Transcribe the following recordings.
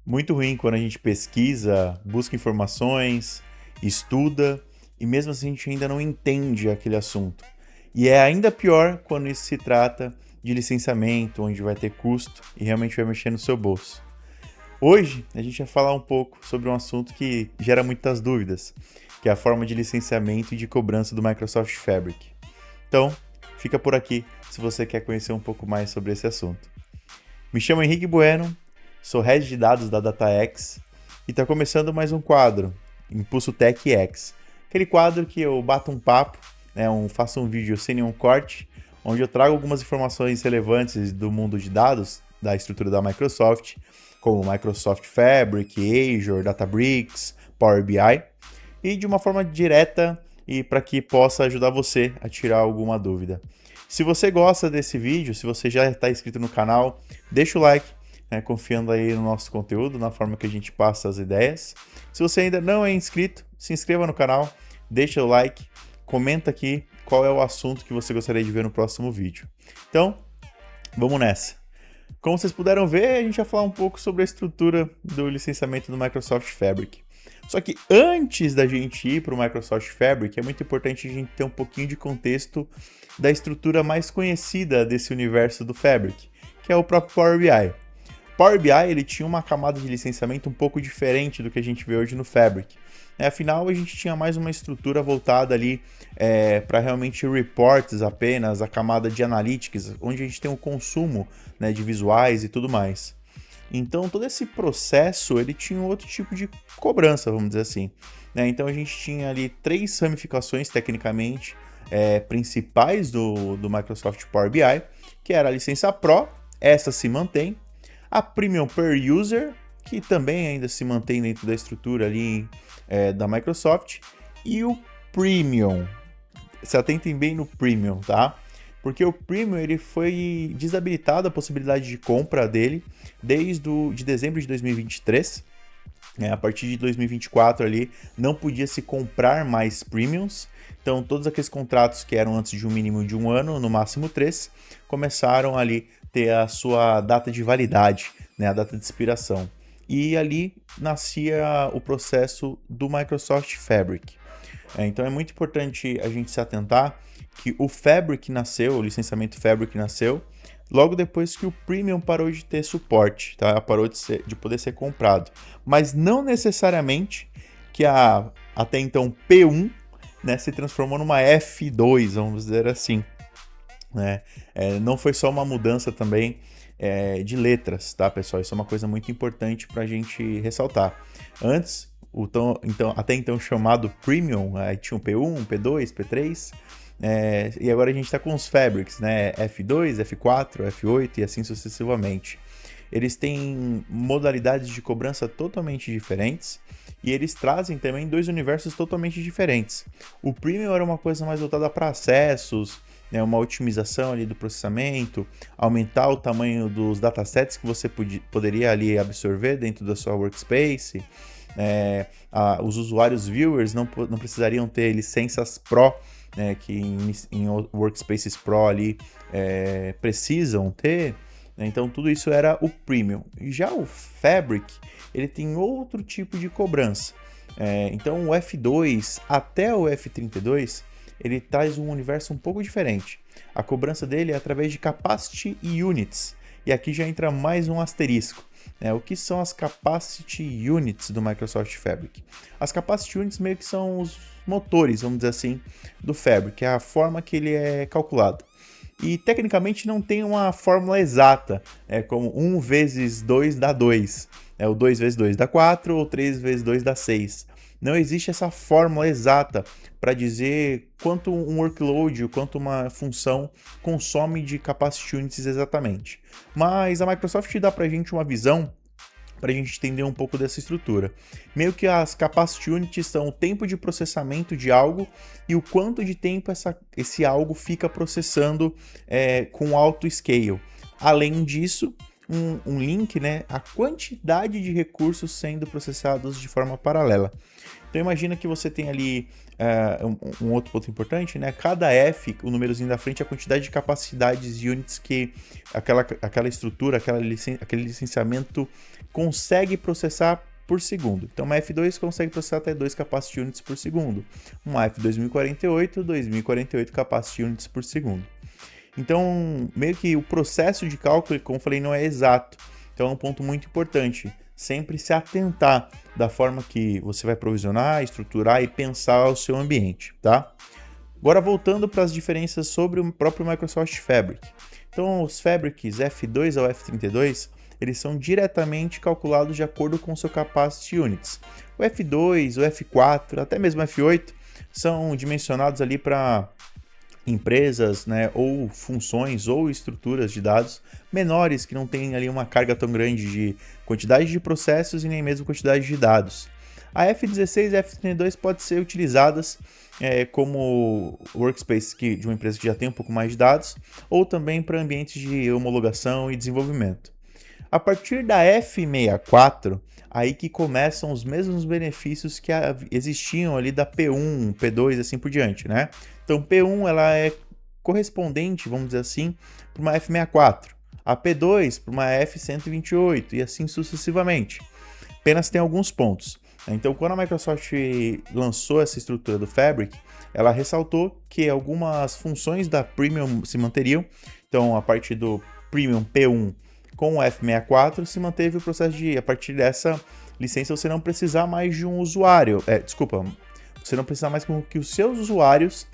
Muito ruim quando a gente pesquisa, busca informações, estuda e mesmo assim a gente ainda não entende aquele assunto. E é ainda pior quando isso se trata de licenciamento, onde vai ter custo e realmente vai mexer no seu bolso. Hoje a gente vai falar um pouco sobre um assunto que gera muitas dúvidas, que é a forma de licenciamento e de cobrança do Microsoft Fabric. Então, fica por aqui se você quer conhecer um pouco mais sobre esse assunto. Me chamo Henrique Bueno, sou Head de Dados da DataX e está começando mais um quadro, Impulso Tech X. Aquele quadro que eu bato um papo, faço um vídeo sem nenhum corte, onde eu trago algumas informações relevantes do mundo de dados, da estrutura da Microsoft, como Microsoft Fabric, Azure, Databricks, Power BI, e de uma forma direta e para que possa ajudar você a tirar alguma dúvida. Se você gosta desse vídeo, se você já está inscrito no canal, deixa o like, confiando aí no nosso conteúdo, na forma que a gente passa as ideias. Se você ainda não é inscrito, se inscreva no canal, deixa o like, comenta aqui qual é o assunto que você gostaria de ver no próximo vídeo. Então, vamos nessa. Como vocês puderam ver, a gente vai falar um pouco sobre a estrutura do licenciamento do Microsoft Fabric. Só que antes da gente ir para o Microsoft Fabric, é muito importante a gente ter um pouquinho de contexto da estrutura mais conhecida desse universo do Fabric, que é o próprio Power BI. Power BI ele tinha uma camada de licenciamento um pouco diferente do que a gente vê hoje no Fabric. Afinal, a gente tinha mais uma estrutura voltada ali para realmente reports apenas, a camada de analytics, onde a gente tem o consumo de visuais e tudo mais. Então, todo esse processo ele tinha outro tipo de cobrança, vamos dizer assim. Então, a gente tinha ali três ramificações, tecnicamente, principais do Microsoft Power BI, que era a licença Pro, essa se mantém, a Premium Per User, que também ainda se mantém dentro da estrutura ali da Microsoft, e o Premium. Se atentem bem no Premium, tá? Porque o Premium ele foi desabilitado a possibilidade de compra dele desde de dezembro de 2023. A partir de 2024 ali não podia se comprar mais Premiums. Então todos aqueles contratos que eram antes de um mínimo de um ano, no máximo 3, começaram ali ter a sua data de validade, a data de expiração. E ali nascia o processo do Microsoft Fabric. Então é muito importante a gente se atentar que o Fabric nasceu, o licenciamento Fabric nasceu, logo depois que o Premium parou de ter suporte, tá? Parou de poder ser comprado. Mas não necessariamente que a até então P1 se transformou numa F2, vamos dizer assim. Não foi só uma mudança também de letras, tá, pessoal? Isso é uma coisa muito importante para a gente ressaltar. Antes, até então chamado Premium, tinha o P1, P2, P3, e agora a gente está com os Fabrics, F2, F4, F8 e assim sucessivamente. Eles têm modalidades de cobrança totalmente diferentes e eles trazem também dois universos totalmente diferentes. O Premium era uma coisa mais voltada para acessos, uma otimização ali do processamento, aumentar o tamanho dos datasets que você poderia ali absorver dentro da sua workspace. Os usuários viewers não precisariam ter licenças Pro, que em workspaces Pro ali precisam ter. Então tudo isso era o Premium. Já o Fabric ele tem outro tipo de cobrança. Então o F2 até o F32 ele traz um universo um pouco diferente. A cobrança dele é através de Capacity Units. E aqui já entra mais um asterisco. O que são as Capacity Units do Microsoft Fabric? As Capacity Units meio que são os motores, vamos dizer assim, do Fabric. É a forma que ele é calculado. E tecnicamente não tem uma fórmula exata, como 1 vezes 2 dá 2, o 2 vezes 2 dá 4 ou 3 vezes 2 dá 6. Não existe essa fórmula exata para dizer quanto um workload, quanto uma função consome de capacity units exatamente. Mas a Microsoft dá para a gente uma visão para a gente entender um pouco dessa estrutura. Meio que as capacity units são o tempo de processamento de algo e o quanto de tempo esse algo fica processando com alto scale. Além disso, um link, né, a quantidade de recursos sendo processados de forma paralela. Então imagina que você tem ali um outro ponto importante, né? Cada F, o númerozinho da frente, é a quantidade de capacidades de units que aquela estrutura, aquele licenciamento consegue processar por segundo. Então uma F2 consegue processar até 2 capacity units por segundo. Uma F2048, 2048 capacity units por segundo. Então, meio que o processo de cálculo, como eu falei, não é exato. Então é um ponto muito importante. Sempre se atentar da forma que você vai provisionar, estruturar e pensar o seu ambiente, tá? Agora voltando para as diferenças sobre o próprio Microsoft Fabric. Então os Fabrics F2 ao F32, eles são diretamente calculados de acordo com o seu Capacity Units. O F2, o F4, até mesmo o F8 são dimensionados ali para empresas, né, ou funções ou estruturas de dados menores que não tem ali uma carga tão grande de quantidade de processos e nem mesmo quantidade de dados. A F16 e a F32 podem ser utilizadas como workspace de uma empresa que já tem um pouco mais de dados, ou também para ambientes de homologação e desenvolvimento. A partir da F64, aí que começam os mesmos benefícios que existiam ali da P1, P2 e assim por diante, né? Então P1 ela é correspondente, vamos dizer assim, para uma F64, a P2 para uma F128 e assim sucessivamente. Apenas tem alguns pontos. Então, quando a Microsoft lançou essa estrutura do Fabric, ela ressaltou que algumas funções da Premium se manteriam. Então, a partir do Premium P1 com o F64, se manteve o processo de, a partir dessa licença, você não precisar mais de um usuário. Você não precisar mais que os seus usuários,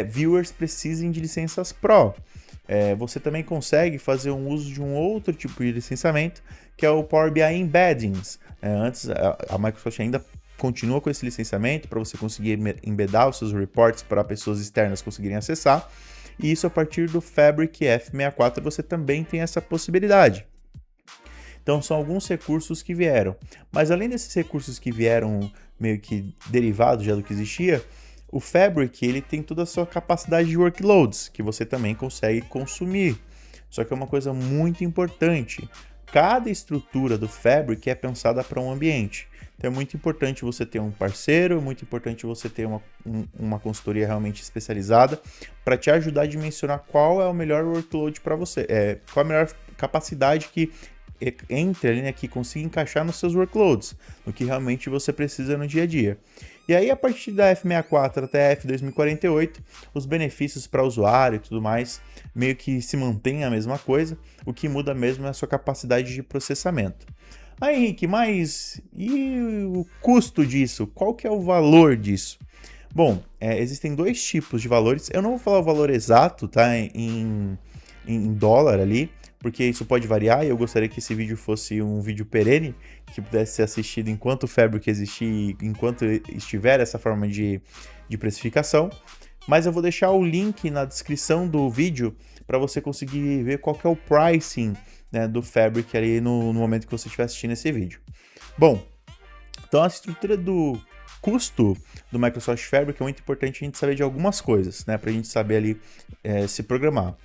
viewers, precisem de licenças Pro. Você também consegue fazer um uso de um outro tipo de licenciamento, que é o Power BI Embeddings. Antes, a Microsoft ainda continua com esse licenciamento para você conseguir embedar os seus reports para pessoas externas conseguirem acessar. E isso a partir do Fabric F64 você também tem essa possibilidade. Então são alguns recursos que vieram. Mas além desses recursos que vieram meio que derivados já do que existia, o Fabric ele tem toda a sua capacidade de workloads, que você também consegue consumir. Só que é uma coisa muito importante. Cada estrutura do Fabric é pensada para um ambiente. Então é muito importante você ter um parceiro, é muito importante você ter uma consultoria realmente especializada para te ajudar a dimensionar qual é o melhor workload para você, qual a melhor capacidade que entre ali, né, que consiga encaixar nos seus workloads, no que realmente você precisa no dia a dia. E aí, a partir da F64 até a F2048, os benefícios para o usuário e tudo mais meio que se mantém a mesma coisa, o que muda mesmo é a sua capacidade de processamento. Aí, Henrique, mas e o custo disso? Qual que é o valor disso? Bom, existem dois tipos de valores. Eu não vou falar o valor exato, tá, em dólar ali, porque isso pode variar e eu gostaria que esse vídeo fosse um vídeo perene, que pudesse ser assistido enquanto o Fabric existir, enquanto estiver essa forma de precificação. Mas eu vou deixar o link na descrição do vídeo para você conseguir ver qual que é o pricing, né, do Fabric ali no momento que você estiver assistindo esse vídeo. Bom, então a estrutura do custo do Microsoft Fabric é muito importante a gente saber de algumas coisas, né, para a gente saber ali se programar.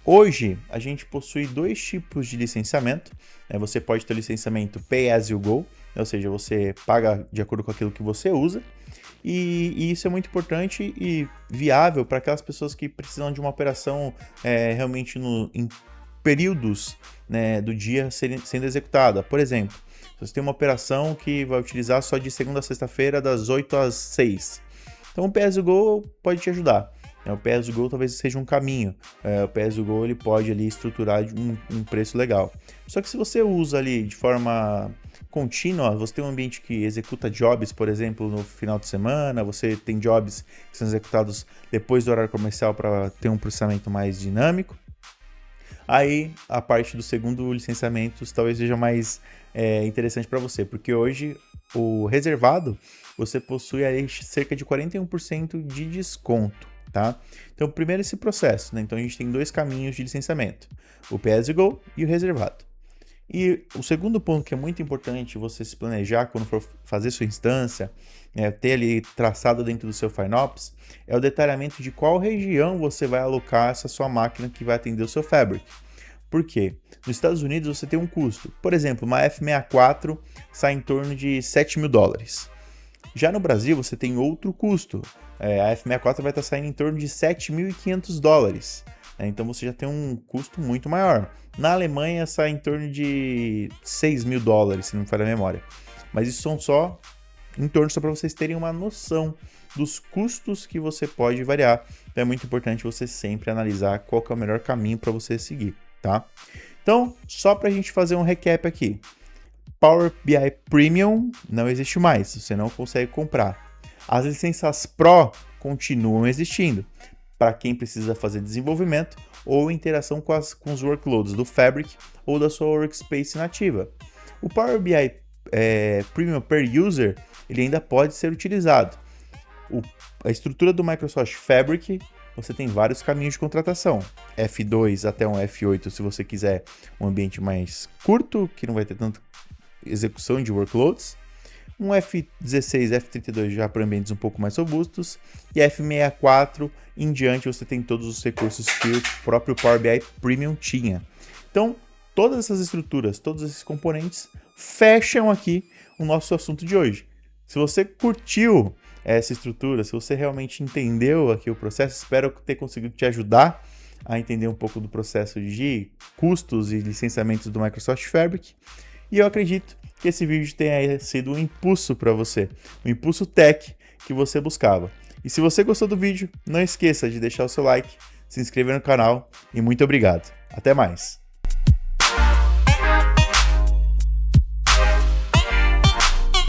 Hoje, a gente possui dois tipos de licenciamento. Você pode ter licenciamento Pay As You Go, ou seja, você paga de acordo com aquilo que você usa. E isso é muito importante e viável para aquelas pessoas que precisam de uma operação realmente em períodos, né, do dia sendo executada. Por exemplo, se você tem uma operação que vai utilizar só de segunda a sexta-feira, das 8 às 6. Então o Pay As You Go pode te ajudar. O Pay As You Go talvez seja um caminho. O Pay As You Go ele pode ali estruturar de um preço legal. Só que se você usa ali de forma contínua, você tem um ambiente que executa jobs, por exemplo, no final de semana, você tem jobs que são executados depois do horário comercial para ter um processamento mais dinâmico. Aí a parte do segundo licenciamento talvez seja mais interessante para você, porque hoje o reservado você possui aí cerca de 41% de desconto. Tá? Então, primeiro esse processo, né? Então a gente tem dois caminhos de licenciamento, o Pay As You Go e o reservado. E o segundo ponto que é muito importante você se planejar quando for fazer sua instância, ter ali traçado dentro do seu FinOps, é o detalhamento de qual região você vai alocar essa sua máquina que vai atender o seu Fabric. Por quê? Nos Estados Unidos você tem um custo. Por exemplo, uma F64 sai em torno de 7 mil dólares. Já no Brasil você tem outro custo. A F64 vai estar saindo em torno de 7.500 dólares. Então você já tem um custo muito maior. Na Alemanha sai em torno de 6 mil dólares, se não me falha a memória. Mas isso são só em torno, só para vocês terem uma noção dos custos que você pode variar. Então é muito importante você sempre analisar qual que é o melhor caminho para você seguir, tá? Então, só para a gente fazer um recap aqui. Power BI Premium não existe mais, você não consegue comprar. As licenças Pro continuam existindo, para quem precisa fazer desenvolvimento ou interação com os workloads do Fabric ou da sua workspace nativa. O Power BI Premium per User ele ainda pode ser utilizado. A estrutura do Microsoft Fabric, você tem vários caminhos de contratação. F2 até um F8 se você quiser um ambiente mais curto, que não vai ter tanta execução de workloads. Um F16, F32 já para ambientes um pouco mais robustos. E F64 em diante você tem todos os recursos que o próprio Power BI Premium tinha. Então, todas essas estruturas, todos esses componentes fecham aqui o nosso assunto de hoje. Se você curtiu essa estrutura, se você realmente entendeu aqui o processo, espero ter conseguido te ajudar a entender um pouco do processo de custos e licenciamentos do Microsoft Fabric. E eu acredito que esse vídeo tenha sido um impulso para você, um impulso tech que você buscava. E se você gostou do vídeo, não esqueça de deixar o seu like, se inscrever no canal e muito obrigado. Até mais!